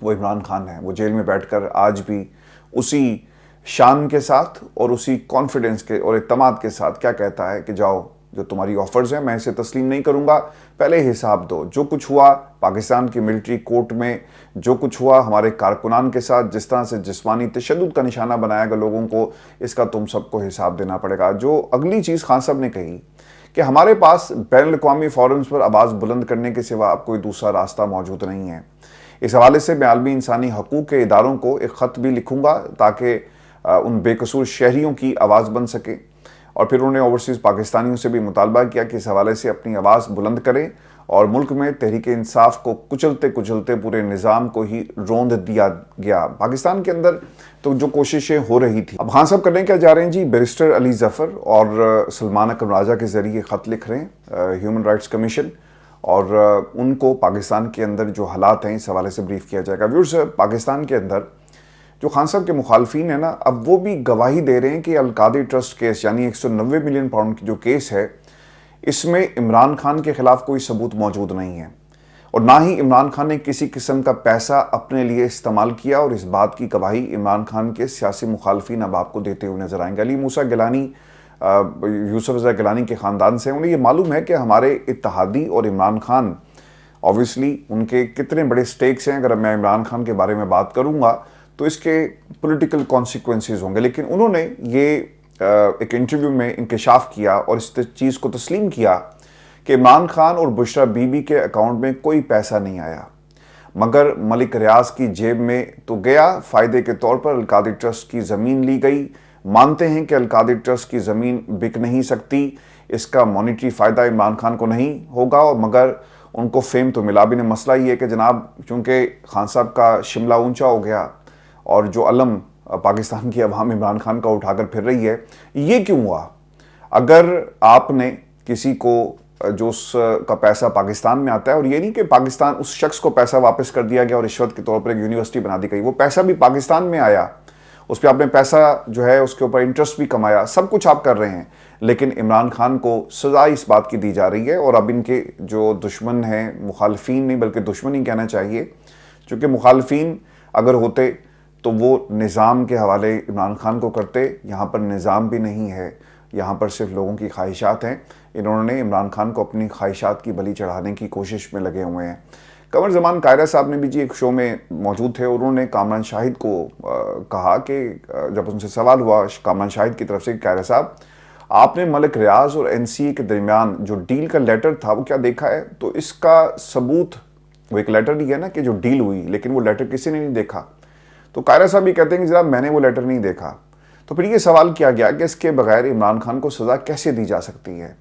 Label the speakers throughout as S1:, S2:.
S1: وہ عمران خان ہے. وہ جیل میں بیٹھ کر آج بھی اسی شان کے ساتھ اور اسی کانفیڈنس کے اور اعتماد کے ساتھ کیا کہتا ہے کہ جاؤ جو تمہاری آفرز ہیں میں اسے تسلیم نہیں کروں گا, پہلے حساب دو. جو کچھ ہوا پاکستان کی ملٹری کورٹ میں, جو کچھ ہوا ہمارے کارکنان کے ساتھ, جس طرح سے جسمانی تشدد کا نشانہ بنایا گیا لوگوں کو, اس کا تم سب کو حساب دینا پڑے گا. جو اگلی چیز خان صاحب نے کہی کہ ہمارے پاس بین الاقوامی فورمز پر آواز بلند کرنے کے سوا اب کوئی دوسرا راستہ موجود نہیں ہے. اس حوالے سے میں عالمی انسانی حقوق کے اداروں کو ایک خط بھی لکھوں گا تاکہ ان بے قصور شہریوں کی آواز بن سکے. اور پھر انہوں نے اوورسیز پاکستانیوں سے بھی مطالبہ کیا کہ اس حوالے سے اپنی آواز بلند کریں اور ملک میں تحریک انصاف کو کچلتے کچلتے پورے نظام کو ہی روند دیا گیا. پاکستان کے اندر تو جو کوششیں ہو رہی تھی, اب خان صاحب کرنے کیا جا رہے ہیں جی, بیرسٹر علی ظفر اور سلمان اکرم راجہ کے ذریعے خط لکھ رہے ہیں ہیومن رائٹس کمیشن, اور ان کو پاکستان کے اندر جو حالات ہیں اس حوالے سے بریف کیا جائے گا. ویورز, پاکستان کے اندر جو خان صاحب کے مخالفین ہیں نا, اب وہ بھی گواہی دے رہے ہیں کہ القادری ٹرسٹ کیس یعنی 190 ملین پاؤنڈ کی جو کیس ہے, اس میں عمران خان کے خلاف کوئی ثبوت موجود نہیں ہے, اور نہ ہی عمران خان نے کسی قسم کا پیسہ اپنے لیے استعمال کیا, اور اس بات کی گواہی عمران خان کے سیاسی مخالفین اب آپ کو دیتے ہوئے نظر آئیں گے. علی موسیٰ گیلانی, یوسف رضا گیلانی کے خاندان سے, انہیں یہ معلوم ہے کہ ہمارے اتحادی اور عمران خان اوبویسلی ان کے کتنے بڑے سٹیکس ہیں. اگر میں عمران خان کے بارے میں بات کروں گا تو اس کے پولیٹیکل کانسیکوینسز ہوں گے, لیکن انہوں نے یہ ایک انٹرویو میں انکشاف کیا اور اس چیز کو تسلیم کیا کہ عمران خان اور بشرا بی بی کے اکاؤنٹ میں کوئی پیسہ نہیں آیا, مگر ملک ریاض کی جیب میں تو گیا. فائدے کے طور پر القادری ٹرسٹ کی زمین لی گئی. مانتے ہیں کہ القادری ٹرسٹ کی زمین بک نہیں سکتی, اس کا مانیٹری فائدہ عمران خان کو نہیں ہوگا, اور مگر ان کو فیم تو ملا بھی نہیں. مسئلہ یہ ہے کہ جناب چونکہ خان صاحب کا شملہ اونچا ہو گیا اور جو علم پاکستان کی عوام عمران خان کا اٹھا کر پھر رہی ہے, یہ کیوں ہوا؟ اگر آپ نے کسی کو جو اس کا پیسہ پاکستان میں آتا ہے, اور یہ نہیں کہ پاکستان اس شخص کو پیسہ واپس کر دیا گیا اور رشوت کے طور پر ایک یونیورسٹی بنا دی گئی, وہ پیسہ بھی پاکستان میں آیا, اس پہ آپ نے پیسہ جو ہے اس کے اوپر انٹرسٹ بھی کمایا, سب کچھ آپ کر رہے ہیں, لیکن عمران خان کو سزا اس بات کی دی جا رہی ہے. اور اب ان کے جو دشمن ہیں, مخالفین نہیں بلکہ دشمن ہی کہنا چاہیے, چونکہ مخالفین اگر ہوتے تو وہ نظام کے حوالے عمران خان کو کرتے. یہاں پر نظام بھی نہیں ہے, یہاں پر صرف لوگوں کی خواہشات ہیں. انہوں نے عمران خان کو اپنی خواہشات کی بلی چڑھانے کی کوشش میں لگے ہوئے ہیں. قمر زمان قائرہ صاحب نے بھی جی ایک شو میں موجود تھے, اور انہوں نے کامران شاہد کو کہا کہ جب ان سے سوال ہوا کامران شاہد کی طرف سے کہ قائرہ صاحب آپ نے ملک ریاض اور این سی اے کے درمیان جو ڈیل کا لیٹر تھا وہ کیا دیکھا ہے؟ تو اس کا ثبوت, وہ ایک لیٹر دی ہے نا کہ جو ڈیل ہوئی, لیکن وہ لیٹر کسی نے نہیں دیکھا. تو قائرہ صاحب بھی کہتے ہیں کہ جناب میں نے وہ لیٹر نہیں دیکھا. تو پھر یہ سوال کیا گیا کہ اس کے بغیر عمران خان کو سزا کیسے دی جا سکتی ہے؟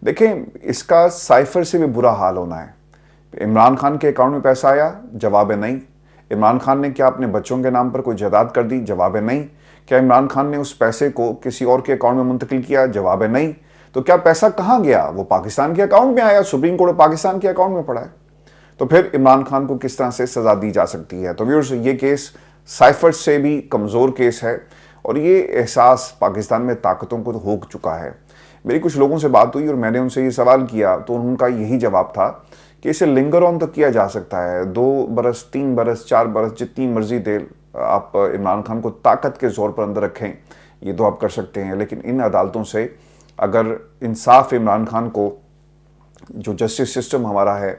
S1: دیکھیں, اس کا سائفر سے بھی برا حال ہونا ہے. عمران خان کے اکاؤنٹ میں پیسہ آیا؟ جواب ہے نہیں. عمران خان نے کیا اپنے بچوں کے نام پر کوئی جائیداد کر دی؟ جواب ہے نہیں. کیا عمران خان نے اس پیسے کو کسی اور کے اکاؤنٹ میں منتقل کیا؟ جواب ہے نہیں. تو کیا پیسہ کہاں گیا؟ وہ پاکستان کے اکاؤنٹ میں آیا, سپریم کورٹ پاکستان کے اکاؤنٹ میں پڑا ہے. تو پھر عمران خان کو کس طرح سے سزا دی جا سکتی ہے؟ تو ویورز, یہ کیس سائفر سے بھی کمزور کیس ہے, اور یہ احساس پاکستان میں طاقتوں کو ہو چکا ہے. میری کچھ لوگوں سے بات ہوئی اور میں نے ان سے یہ سوال کیا تو ان کا یہی جواب تھا کہ اسے لنگر آن تو کیا جا سکتا ہے, 2 برس 3 برس 4 برس جتنی مرضی دیر آپ عمران خان کو طاقت کے زور پر اندر رکھیں, یہ تو آپ کر سکتے ہیں. لیکن ان عدالتوں سے اگر انصاف عمران خان کو, جو جسٹس سسٹم ہمارا ہے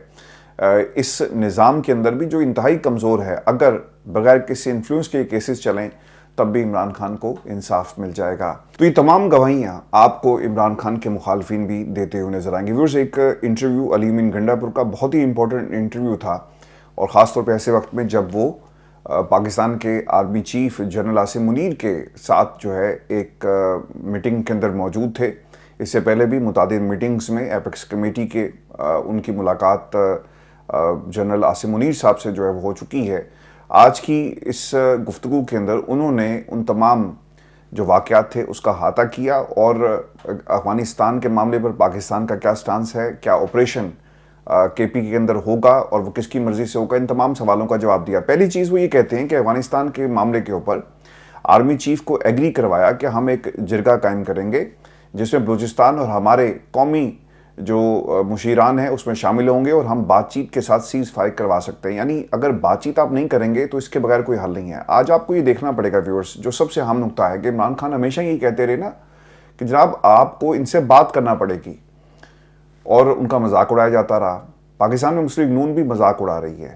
S1: اس نظام کے اندر بھی جو انتہائی کمزور ہے, اگر بغیر کسی انفلوئنس کے کیسز چلیں تب بھی عمران خان کو انصاف مل جائے گا. تو یہ تمام گواہیاں آپ کو عمران خان کے مخالفین بھی دیتے ہوئے نظر آئیں گے. ویورز, ایک انٹرویو علی امین گنڈا پور کا بہت ہی امپورٹنٹ انٹرویو تھا, اور خاص طور پہ ایسے وقت میں جب وہ پاکستان کے army chief general Asim Munir کے ساتھ جو ہے ایک میٹنگ کے اندر موجود تھے. اس سے پہلے بھی متعدد میٹنگز میں ایپیکس کمیٹی کے ان کی ملاقات جنرل عاصم منیر صاحب سے جو ہے وہ ہو چکی ہے. آج کی اس گفتگو کے اندر انہوں نے ان تمام جو واقعات تھے اس کا احاطہ کیا, اور افغانستان کے معاملے پر پاکستان کا کیا سٹانس ہے, کیا آپریشن کے پی کے اندر ہوگا اور وہ کس کی مرضی سے ہوگا, ان تمام سوالوں کا جواب دیا. پہلی چیز وہ یہ کہتے ہیں کہ افغانستان کے معاملے کے اوپر آرمی چیف کو ایگری کروایا کہ ہم ایک جرگہ قائم کریں گے جس میں بلوچستان اور ہمارے قومی جو مشیران ہیں اس میں شامل ہوں گے اور ہم بات چیت کے ساتھ سیز فائر کروا سکتے ہیں. یعنی اگر بات چیت آپ نہیں کریں گے تو اس کے بغیر کوئی حل نہیں ہے. آج آپ کو یہ دیکھنا پڑے گا ویورز, جو سب سے اہم نکتہ ہے کہ عمران خان ہمیشہ یہی کہتے رہے نا کہ جناب آپ کو ان سے بات کرنا پڑے گی, اور ان کا مذاق اڑایا جاتا رہا. پاکستان میں مسلم لیگ نون بھی مذاق اڑا رہی ہے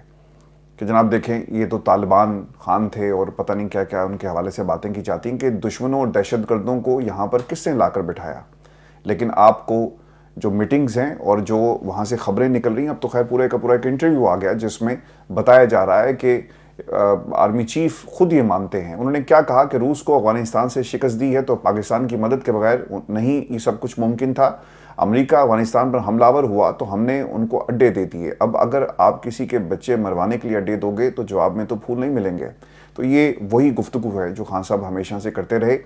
S1: کہ جناب دیکھیں یہ تو طالبان خان تھے اور پتہ نہیں کیا کیا ان کے حوالے سے باتیں کی جاتی ہیں کہ دشمنوں اور دہشت گردوں کو یہاں پر کس نے لا کر بٹھایا. لیکن آپ کو جو میٹنگز ہیں اور جو وہاں سے خبریں نکل رہی ہیں, اب تو خیر پورے کا پورا ایک انٹرویو آ گیا جس میں بتایا جا رہا ہے کہ آرمی چیف خود یہ مانتے ہیں. انہوں نے کیا کہا کہ روس کو افغانستان سے شکست دی ہے تو پاکستان کی مدد کے بغیر نہیں یہ سب کچھ ممکن تھا. امریکہ افغانستان پر حملہ آور ہوا تو ہم نے ان کو اڈے دے دیے. اب اگر آپ کسی کے بچے مروانے کے لیے اڈے دو گے تو جواب میں تو پھول نہیں ملیں گے. تو یہ وہی گفتگو ہے جو خان صاحب ہمیشہ سے کرتے رہے.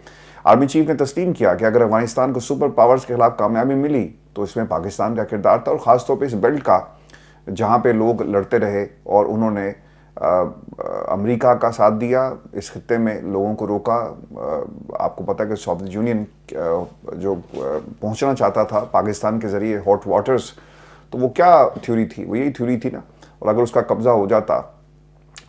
S1: آرمی چیف نے تسلیم کیا کہ اگر افغانستان کو سپر پاورز کے خلاف کامیابی ملی تو اس میں پاکستان کا کردار تھا, اور خاص طور پہ اس بیلٹ کا جہاں پہ لوگ لڑتے رہے اور انہوں نے امریکہ کا ساتھ دیا, اس خطے میں لوگوں کو روکا. آپ کو پتہ ہے کہ سوویت یونین جو پہنچنا چاہتا تھا پاکستان کے ذریعے ہاٹ واٹرز, تو وہ کیا تھیوری تھی, وہ یہی تھیوری تھی نا. اور اگر اس کا قبضہ ہو جاتا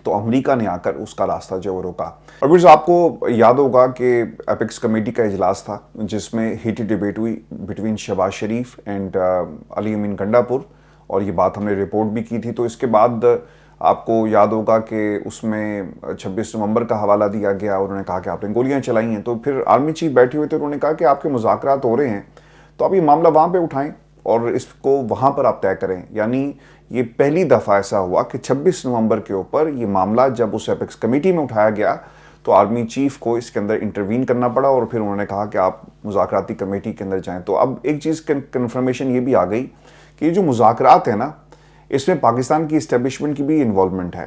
S1: تو امریکہ نے آ کر اس کا راستہ جو وہ روکا. اور پھر آپ کو یاد ہوگا کہ اپیکس کمیٹی کا اجلاس تھا جس میں ہیٹی ڈیبیٹ ہوئی بٹوین شہباز شریف اینڈ علی امین گنڈاپور, اور یہ بات ہم نے رپورٹ بھی کی تھی. تو اس کے بعد آپ کو یاد ہوگا کہ اس میں 26 نومبر کا حوالہ دیا گیا, انہوں نے کہا کہ آپ نے گولیاں چلائی ہیں. تو پھر آرمی چیف بیٹھے ہوئے تھے, انہوں نے کہا کہ آپ کے مذاکرات ہو رہے ہیں تو آپ یہ معاملہ وہاں پہ اٹھائیں اور اس کو وہاں پر آپ طے کریں. یعنی یہ پہلی دفعہ ایسا ہوا کہ 26 نومبر کے اوپر یہ معاملہ جب اس اپیکس کمیٹی میں اٹھایا گیا تو آرمی چیف کو اس کے اندر انٹروین کرنا پڑا, اور پھر انہوں نے کہا کہ آپ مذاکراتی کمیٹی کے اندر جائیں. تو اب ایک چیز کنفرمیشن یہ بھی آ گئی کہ یہ جو مذاکرات ہیں نا, اس میں پاکستان کی اسٹیبلشمنٹ کی بھی انوالومنٹ ہے,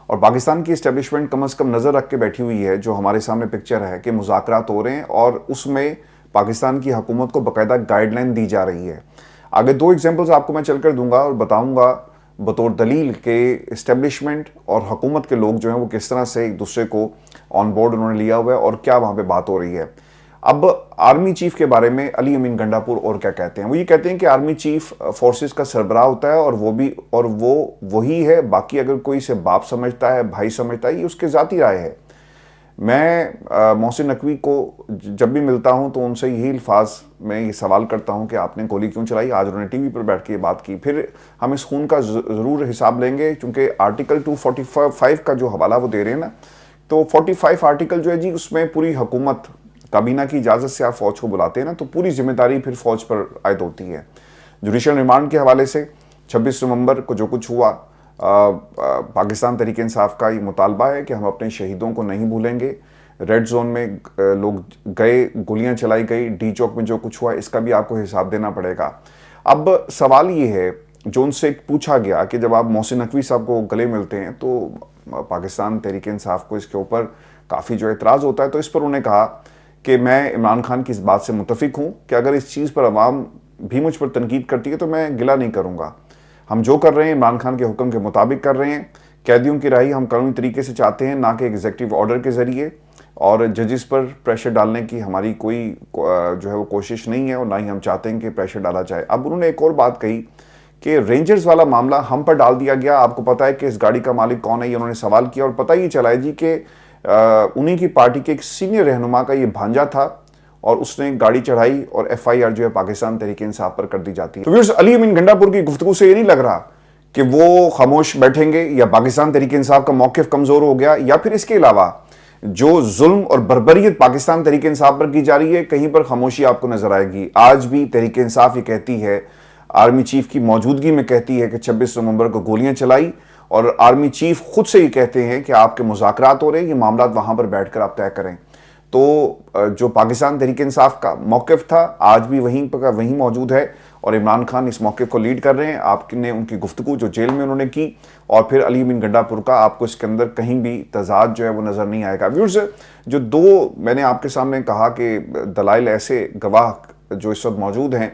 S1: اور پاکستان کی اسٹیبلشمنٹ کم از کم نظر رکھ کے بیٹھی ہوئی ہے. جو ہمارے سامنے پکچر ہے کہ مذاکرات ہو رہے ہیں اور اس میں پاکستان کی حکومت کو باقاعدہ گائیڈ لائن دی جا رہی ہے. آگے 2 ایگزامپلز آپ کو میں چل کر دوں گا اور بتاؤں گا بطور دلیل کہ اسٹیبلشمنٹ اور حکومت کے لوگ جو ہیں وہ کس طرح سے ایک دوسرے کو آن بورڈ انہوں نے لیا ہوا ہے اور کیا وہاں پہ بات ہو رہی ہے. اب آرمی چیف کے بارے میں علی امین گنڈاپور اور کیا کہتے ہیں, وہ یہ کہتے ہیں کہ آرمی چیف فورسز کا سربراہ ہوتا ہے اور وہ وہی ہے, باقی اگر کوئی اسے باپ سمجھتا ہے, بھائی سمجھتا ہے, یہ اس کے ذاتی رائے ہے. میں محسن نقوی کو جب بھی ملتا ہوں تو ان سے یہی الفاظ میں یہ سوال کرتا ہوں کہ آپ نے گولی کیوں چلائی. آج انہوں نے ٹی وی پر بیٹھ کے یہ بات کی. پھر ہم اس خون کا ضرور حساب لیں گے چونکہ آرٹیکل 245 کا جو حوالہ وہ دے رہے ہیں نا, تو 45 آرٹیکل جو ہے جی اس میں پوری حکومت کابینہ کی اجازت سے آپ فوج کو بلاتے ہیں نا, تو پوری ذمہ داری پھر فوج پر عائد ہوتی ہے. جوڈیشل ریمانڈ کے حوالے سے 26 نومبر کو جو کچھ ہوا, پاکستان تحریک انصاف کا یہ مطالبہ ہے کہ ہم اپنے شہیدوں کو نہیں بھولیں گے. ریڈ زون میں لوگ گئے, گولیاں چلائی گئی, ڈی چوک میں جو کچھ ہوا اس کا بھی آپ کو حساب دینا پڑے گا. اب سوال یہ ہے جو ان سے پوچھا گیا کہ جب آپ محسن نقوی صاحب کو گلے ملتے ہیں تو پاکستان تحریک انصاف کو اس کے اوپر کافی جو اعتراض ہوتا ہے, تو اس پر انہوں نے کہا کہ میں عمران خان کی اس بات سے متفق ہوں کہ اگر اس چیز پر عوام بھی مجھ پر تنقید کرتی ہے تو میں گلہ نہیں کروں گا. ہم جو کر رہے ہیں عمران خان کے حکم کے مطابق کر رہے ہیں. قیدیوں کی رہائی ہم قانونی طریقے سے چاہتے ہیں, نہ کہ ایگزیکٹو آرڈر کے ذریعے, اور ججز پر پریشر ڈالنے کی ہماری کوئی جو ہے وہ کوشش نہیں ہے, اور نہ ہی ہم چاہتے ہیں کہ پریشر ڈالا جائے. اب انہوں نے ایک اور بات کہی کہ رینجرز والا معاملہ ہم پر ڈال دیا گیا. آپ کو پتا ہے کہ اس گاڑی کا مالک کون ہے, یہ انہوں نے سوال کیا, اور پتہ یہ چلا ہے جی کہ انہی کی پارٹی کے ایک سینئر رہنما کا یہ بھانجا تھا اور اس نے گاڑی چڑھائی اور ایف آئی آر جو ہے پاکستان تحریک انصاف پر کر دی جاتی ہے. تو ویورز, علی امین گنڈاپور کی گفتگو سے یہ نہیں لگ رہا کہ وہ خاموش بیٹھیں گے یا پاکستان تحریک انصاف کا موقف کمزور ہو گیا, یا پھر اس کے علاوہ جو ظلم اور بربریت پاکستان تحریک انصاف پر کی جا رہی ہے کہیں پر خاموشی آپ کو نظر آئے گی. آج بھی تحریک انصاف یہ کہتی ہے, آرمی چیف کی موجودگی میں کہتی ہے کہ 26 نومبر کو گولیاں چلائی, اور آرمی چیف خود سے یہ کہتے ہیں کہ آپ کے مذاکرات ہو رہے ہیں, یہ معاملات وہاں پر بیٹھ کر آپ طے کریں. تو جو پاکستان تحریک انصاف کا موقف تھا آج بھی وہیں موجود ہے, اور عمران خان اس موقف کو لیڈ کر رہے ہیں. آپ نے ان کی گفتگو جو جیل میں انہوں نے کی, اور پھر علی امین گنڈاپور کا, آپ کو اس کے اندر کہیں بھی تضاد جو ہے وہ نظر نہیں آئے گا. ویورز, جو 2 میں نے آپ کے سامنے کہا کہ دلائل ایسے گواہ جو اس وقت موجود ہیں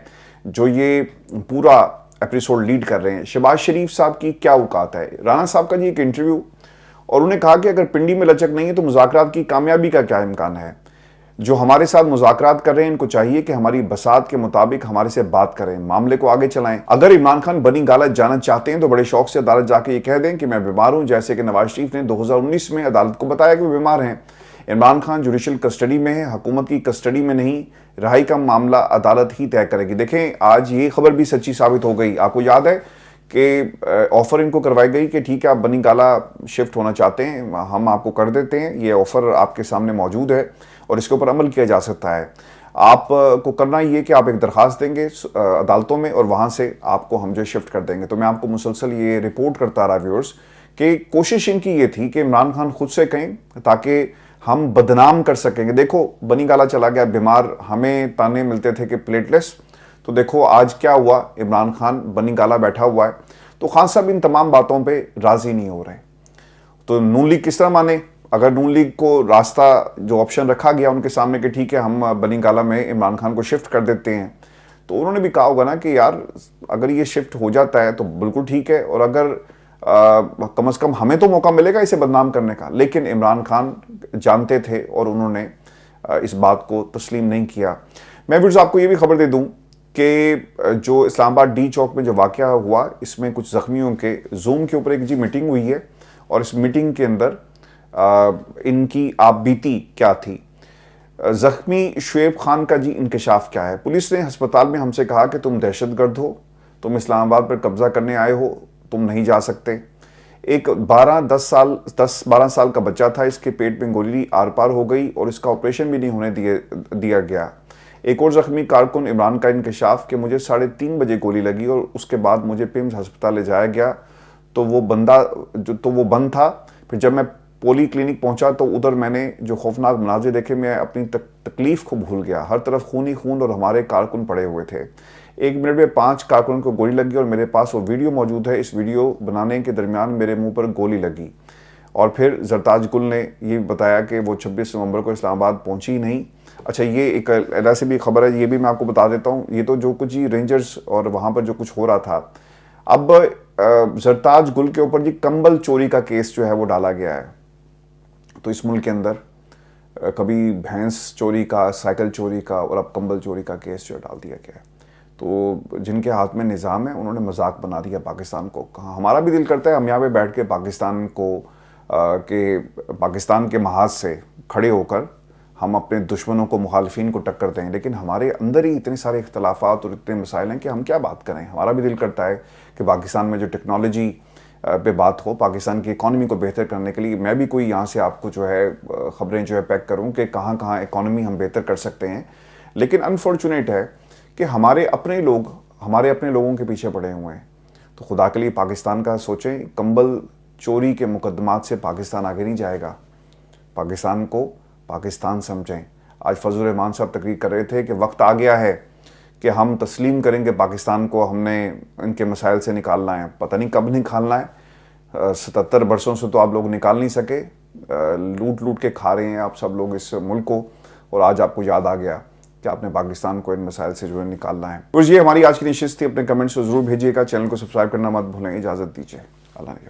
S1: جو یہ پورا ایپیسوڈ لیڈ کر رہے ہیں. شہباز شریف صاحب کی کیا اوقات ہے؟ رانا صاحب کا جی ایک انٹرویو, اور انہوں نے کہا کہ اگر پنڈی میں لچک نہیں ہے تو مذاکرات کی کامیابی کا کیا امکان ہے. جو ہمارے ساتھ مذاکرات کر رہے ہیں ان کو چاہیے کہ ہماری بساط کے مطابق ہمارے سے بات کریں، معاملے کو آگے چلائیں۔ اگر عمران خان بنی گالہ جانا چاہتے ہیں تو بڑے شوق سے عدالت جا کے یہ کہہ دیں کہ میں بیمار ہوں، جیسے کہ نواز شریف نے 2019 میں عدالت کو بتایا کہ وہ بیمار ہیں۔ عمران خان جوڈیشل کسٹڈی میں ہے، حکومت کی کسٹڈی میں نہیں، رہائی کا معاملہ عدالت ہی طے کرے گی۔ دیکھیں آج یہ خبر بھی سچی ثابت ہو گئی۔ آپ کو یاد ہے کہ آفر ان کو کروائی گئی کہ ٹھیک ہے آپ بنی گالہ شفٹ ہونا چاہتے ہیں، ہم آپ کو کر دیتے ہیں، یہ آفر آپ کے سامنے موجود ہے اور اس کے اوپر عمل کیا جا سکتا ہے۔ آپ کو کرنا یہ کہ آپ ایک درخواست دیں گے عدالتوں میں اور وہاں سے آپ کو ہم جو شفٹ کر دیں گے۔ تو میں آپ کو مسلسل یہ رپورٹ کرتا رہا ویورز کہ کوشش ان کی یہ تھی کہ عمران خان خود سے کہیں تاکہ ہم بدنام کر سکیں گے۔ دیکھو بنی گالہ چلا گیا بیمار، ہمیں تانے ملتے تھے کہ پلیٹ لیس، تو دیکھو آج کیا ہوا، عمران خان بنی گالہ بیٹھا ہوا ہے۔ تو خان صاحب ان تمام باتوں پہ راضی نہیں ہو رہے، تو نون لیگ کس طرح مانے؟ اگر نون لیگ کو راستہ جو آپشن رکھا گیا ان کے سامنے کہ ٹھیک ہے ہم بنی گالہ میں عمران خان کو شفٹ کر دیتے ہیں، تو انہوں نے بھی کہا ہوگا نا کہ یار اگر یہ شفٹ ہو جاتا ہے تو بالکل ٹھیک ہے، اور اگر کم از کم ہمیں تو موقع ملے گا اسے بدنام کرنے کا۔ لیکن عمران خان جانتے تھے اور انہوں نے اس بات کو تسلیم نہیں کیا۔ میں بھی آپ کو یہ بھی خبر دے دوں کہ جو اسلام آباد ڈی چوک میں جو واقعہ ہوا اس میں کچھ زخمیوں کے زوم کے اوپر ایک میٹنگ ہوئی ہے، اور اس میٹنگ کے اندر ان کی آپ بیتی کیا تھی۔ زخمی شعیب خان کا جی انکشاف کیا ہے؟ پولیس نے ہسپتال میں ہم سے کہا کہ تم دہشت گرد ہو، تم اسلام آباد پر قبضہ کرنے آئے ہو، تم نہیں جا سکتے۔ ایک 12 سال کا بچہ تھا، اس کے پیٹ میں گولی آر پار ہو گئی اور اس کا آپریشن بھی نہیں ہونے دیا گیا۔ ایک اور زخمی کارکن عمران کا انکشاف کہ مجھے 3:30 بجے گولی لگی اور اس کے بعد مجھے پیمز ہسپتال لے جایا گیا تو وہ بند تھا۔ پھر جب میں پولی کلینک پہنچا تو ادھر میں نے جو خوفناک مناظر دیکھے، میں اپنی تکلیف کو بھول گیا۔ ہر طرف خون ہی خون اور ہمارے کارکن پڑے ہوئے تھے۔ 1 منٹ میں 5 کارکنوں کو گولی لگی اور میرے پاس وہ ویڈیو موجود ہے۔ اس ویڈیو بنانے کے درمیان میرے منہ پر گولی لگی۔ اور پھر زرتاج گل نے یہ بتایا کہ وہ 26 نومبر کو اسلام آباد پہنچی نہیں۔ اچھا یہ ایک ایسی بھی خبر ہے، یہ بھی میں آپ کو بتا دیتا ہوں۔ یہ تو جو کچھ رینجرز اور وہاں پر جو کچھ ہو رہا تھا، اب زرتاج گل کے اوپر کمبل چوری کا کیس جو ہے وہ ڈالا گیا ہے۔ تو اس ملک کے اندر کبھی بھینس چوری کا، سائیکل چوری کا اور اب کمبل چوری کا کیس جو ڈال دیا گیا ہے۔ تو جن کے ہاتھ میں نظام ہے انہوں نے مذاق بنا دیا پاکستان کو۔ ہمارا بھی دل کرتا ہے ہم یہاں پہ بیٹھ کے پاکستان کے محاذ سے کھڑے ہو کر ہم اپنے دشمنوں کو، مخالفین کو ٹکر دیں، لیکن ہمارے اندر ہی اتنے سارے اختلافات اور اتنے مسائل ہیں کہ ہم کیا بات کریں۔ ہمارا بھی دل کرتا ہے کہ پاکستان میں جو ٹیکنالوجی پہ بات ہو، پاکستان کی اکانومی کو بہتر کرنے کے لیے میں بھی کوئی یہاں سے آپ کو جو ہے خبریں جو ہے پیک کروں کہ کہاں کہاں اکانومی ہم بہتر کر سکتے ہیں۔ لیکن انفارچونیٹ ہے کہ ہمارے اپنے لوگوں کے پیچھے پڑے ہوئے ہیں۔ تو خدا کے لیے پاکستان کا سوچیں، کمبل چوری کے مقدمات سے پاکستان آگے نہیں جائے گا۔ پاکستان کو پاکستان سمجھیں۔ آج فضل الرحمان صاحب تقریر کر رہے تھے کہ وقت آ گیا ہے کہ ہم تسلیم کریں کہ پاکستان کو ہم نے ان کے مسائل سے نکالنا ہے۔ پتہ نہیں کب نکالنا ہے، 77 برسوں سے تو آپ لوگ نکال نہیں سکے، لوٹ کے کھا رہے ہیں آپ سب لوگ اس ملک کو، اور آج آپ کو یاد آ گیا کہ آپ نے پاکستان کو ان مسائل سے جو ہے نکالنا ہے۔ تو یہ ہماری آج کی نشست تھی۔ اپنے کمنٹس کو ضرور بھیجیے گا، چینل کو سبسکرائب کرنا مت بھولیں۔ اجازت دیجیے، اللہ نے